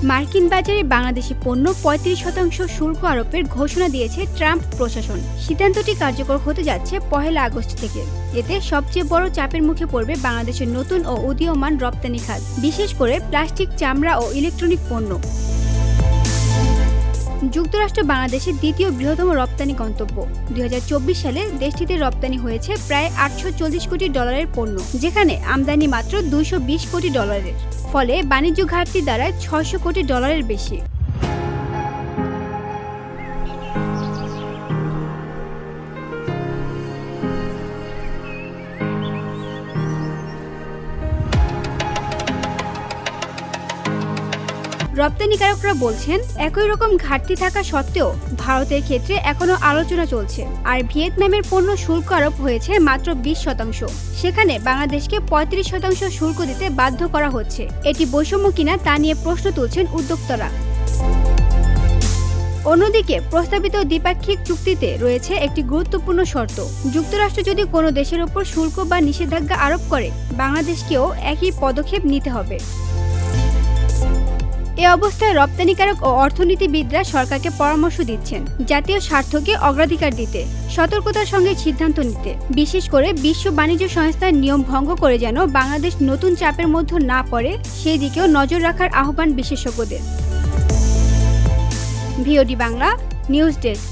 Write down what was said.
মার্কিন বাজারে বাংলাদেশি পণ্য ৩৫% শুল্ক আরোপের ঘোষণা দিয়েছে ট্রাম্প প্রশাসন। সিদ্ধান্তটি কার্যকর হতে যাচ্ছে ১ আগস্ট থেকে। এতে সবচেয়ে বড় চাপের মুখে পড়বে বাংলাদেশের নতুন ও উদীয়মান রপ্তানি খাত, বিশেষ করে প্লাস্টিক, চামড়া ও ইলেকট্রনিক পণ্য। যুক্তরাষ্ট্র বাংলাদেশের দ্বিতীয় বৃহত্তম রপ্তানি গন্তব্য। ২০২৪ সালে দেশটিতে রপ্তানি হয়েছে প্রায় ৮৪০ কোটি ডলারের পণ্য, যেখানে আমদানি মাত্র ২২০ কোটি ডলারের। ফলে বাণিজ্য ঘাটতি দাঁড়ায় ৬০০ কোটি ডলারের বেশি। রপ্তানিকারকরা বলছেন, একই রকম ঘাটতি থাকা সত্ত্বেও ভারতের ক্ষেত্রে এখনো আলোচনা চলছে। আর ভিয়েতনামের পণ্য শুল্ক আরোপ হয়েছে মাত্র ২০%। সেখানে বাংলাদেশকে ৩৫% শুল্ক দিতে বাধ্য করা হচ্ছে। এটি বৈষম্য কিনা তা নিয়ে প্রশ্ন তুলছেন উদ্যোক্তারা। অন্যদিকে প্রস্তাবিত দ্বিপাক্ষিক চুক্তিতে রয়েছে একটি গুরুত্বপূর্ণ শর্ত। যুক্তরাষ্ট্র যদি কোনো দেশের ওপর শুল্ক বা নিষেধাজ্ঞা আরোপ করে, বাংলাদেশকেও একই পদক্ষেপ নিতে হবে। এ অবস্থায় রপ্তানিকারক ও অর্থনীতিবিদরা সরকারকে পরামর্শ দিচ্ছেন জাতীয় স্বার্থকে অগ্রাধিকার দিতে, সতর্কতার সঙ্গে সিদ্ধান্ত নিতে, বিশেষ করে বিশ্ব বাণিজ্য সংস্থার নিয়ম ভঙ্গ করে যেন বাংলাদেশ নতুন চাপের মধ্যে না পড়ে, সেই দিকেও নজর রাখার আহ্বান বিশেষজ্ঞদের। VOD Bangla news desk.